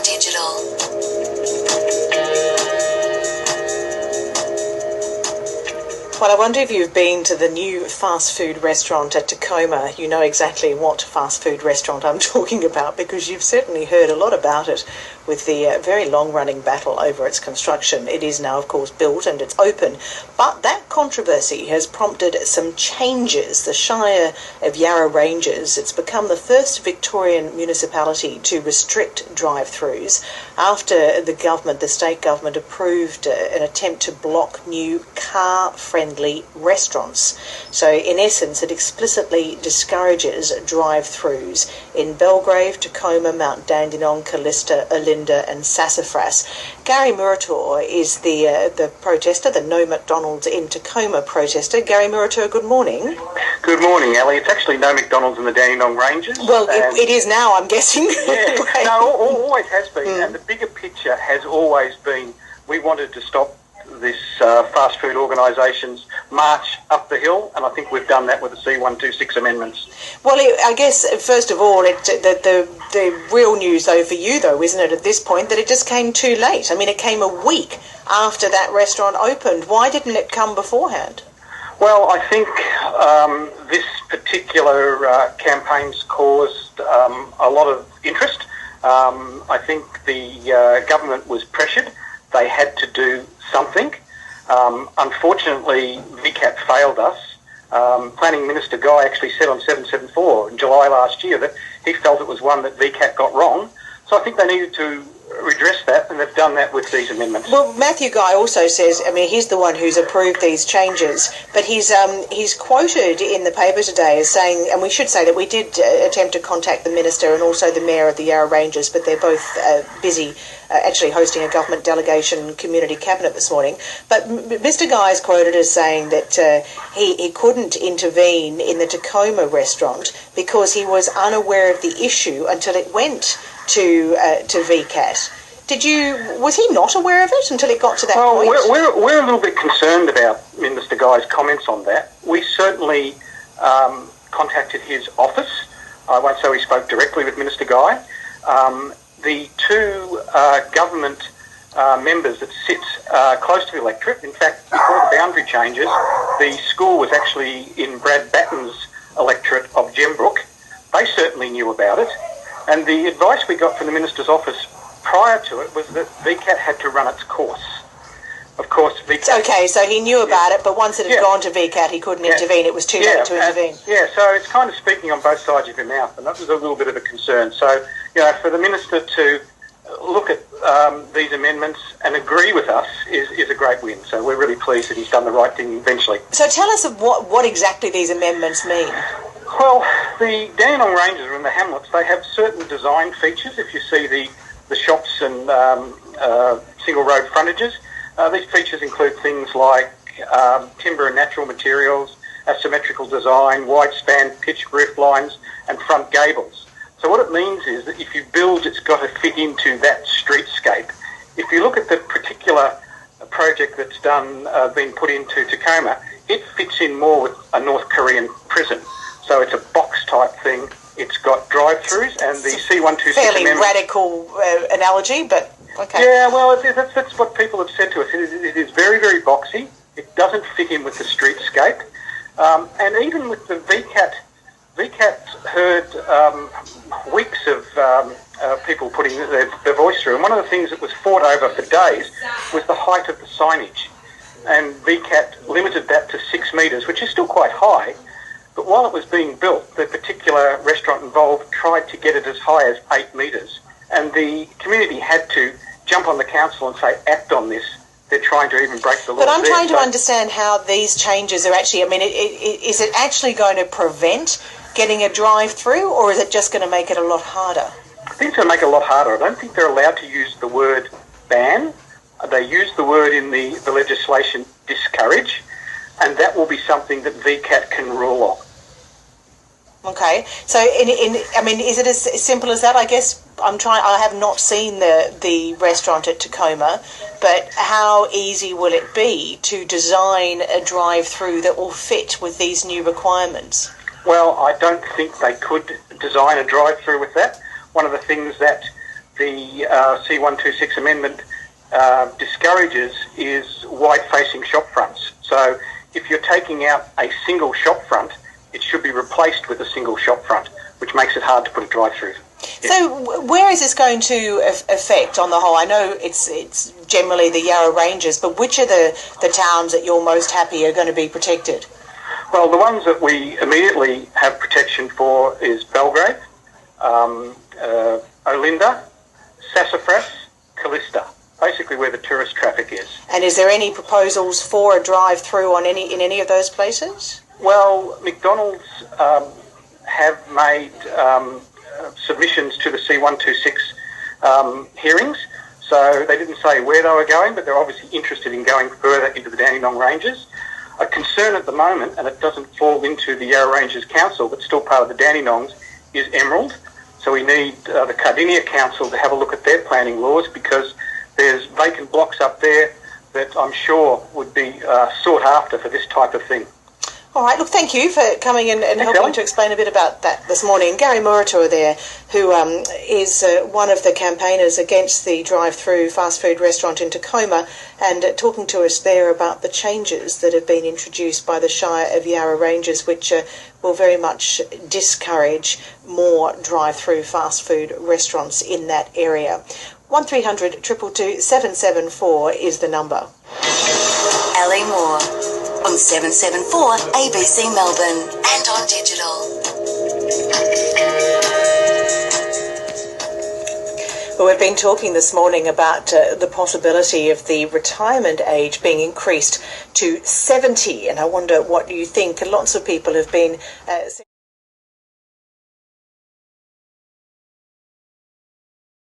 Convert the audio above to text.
NMITDR. Well, I wonder if you've been to the new fast food restaurant at Tacoma. You know exactly what fast food restaurant I'm talking about because you've certainly heard a lot about it with the very long-running battle over its construction. It is now, of course, built and it's open. But that controversy has prompted some changes. The Shire of Yarra Ranges, it's become the first Victorian municipality to restrict drive-thrus after the state government approved an attempt to block new car-friendly restaurants. So in essence, it explicitly discourages drive-thrus in Belgrave, Tacoma, Mount Dandenong, Callista, Olinda and Sassafras. Gary Murator is the protester, the No McDonald's in Tacoma protester. Gary Murator, good morning. Good morning, Ellie. It's actually No McDonald's in the Dandenong Ranges. Well, it is now, I'm guessing. Yeah, no, always has been. And the bigger picture has always been we wanted to stop this fast food organisations march up the hill, and I think we've done that with the C126 amendments. Well, I guess, first of all, the real news, though, for you, though, isn't it, at this point, that it just came too late? I mean, it came a week after that restaurant opened. Why didn't it come beforehand? Well, I think this particular campaign's caused a lot of interest. I think the government was pressured. They had to do something. Unfortunately, VCAT failed us. Planning Minister Guy actually said on 774 in July last year that he felt it was one that VCAT got wrong. So I think they needed to redress that, and they've done that with these amendments. Well, Matthew Guy also says, I mean, he's the one who's approved these changes, but he's quoted in the paper today as saying, and we should say that we did attempt to contact the Minister and also the Mayor of the Yarra Ranges, but they're both busy actually hosting a government delegation community cabinet this morning. But Mr Guy is quoted as saying that he couldn't intervene in the Tacoma restaurant because he was unaware of the issue until it went to VCAT. Was he not aware of it until it got to that point? Well, we're a little bit concerned about Minister Guy's comments on that. We certainly contacted his office. I won't say we spoke directly with Minister Guy. The two government members that sit close to the electorate, in fact, before the boundary changes, the school was actually in Brad Batten's electorate of Gembrook. They certainly knew about it. And the advice we got from the Minister's office prior to it was that VCAT had to run its course. Of course, VCAT... Okay, so he knew about it, but once it had gone to VCAT, he couldn't intervene. It was too late to intervene. So it's kind of speaking on both sides of your mouth, and that was a little bit of a concern. So, for the Minister to look at these amendments and agree with us is a great win. So we're really pleased that he's done the right thing eventually. So tell us what exactly these amendments mean. Well, the Dandenong Ranges or in the hamlets, they have certain design features. If you see the shops and single road frontages, these features include things like timber and natural materials, asymmetrical design, wide span pitch roof lines and front gables. So what it means is that if you build, it's got to fit into that streetscape. If you look at the particular project that's been put into Tacoma, it fits in more with a North Korean prison. So it's a box-type thing. It's got drive-thrus and the C126 fairly radical analogy, but okay. Yeah, well, that's what people have said to us. It is very, very boxy. It doesn't fit in with the streetscape. And even with the VCAT heard weeks of people putting their voice through. And one of the things that was fought over for days was the height of the signage. And VCAT limited that to 6 metres, which is still quite high. But while it was being built, the particular restaurant involved tried to get it as high as 8 metres. And the community had to jump on the council and say, act on this. They're trying to even break the law. But I'm trying to understand how these changes are actually, is it actually going to prevent getting a drive-through, or is it just going to make it a lot harder? I think it's going to make it a lot harder. I don't think they're allowed to use the word ban. They use the word in the legislation discourage, and that will be something that VCAT can rule on. Okay, so is it as simple as that? I guess I have not seen the restaurant at Tacoma, but how easy will it be to design a drive-through that will fit with these new requirements? Well, I don't think they could design a drive-through with that. One of the things that the C126 amendment discourages is wide-facing shop fronts. So if you're taking out a single shop front, it should be replaced with a single shop front, which makes it hard to put a drive-through. So where is this going to affect on the whole? I know it's generally the Yarra Ranges, but which are the towns that you're most happy are going to be protected? Well, the ones that we immediately have protection for is Belgrave, Olinda, Sassafras, Callista, basically where the tourist traffic is. And is there any proposals for a drive-through in any of those places? Well, McDonald's have made submissions to the C126 hearings, so they didn't say where they were going, but they're obviously interested in going further into the Dandenong Ranges. A concern at the moment, and it doesn't fall into the Yarra Ranges Council, but still part of the Dandenongs, is Emerald. So we need the Cardinia Council to have a look at their planning laws, because there's vacant blocks up there that I'm sure would be sought after for this type of thing. All right, look, thank you for coming in and helping Ellen. to explain a bit about that this morning. Gary Murator there, who is one of the campaigners against the drive-through fast food restaurant in Tacoma, and talking to us there about the changes that have been introduced by the Shire of Yarra Ranges, which will very much discourage more drive-through fast food restaurants in that area. 1300 222 774 is the number. Ellie Moore on 774 ABC Melbourne and on digital. Well, we've been talking this morning about the possibility of the retirement age being increased to 70, and I wonder what you think. Lots of people have been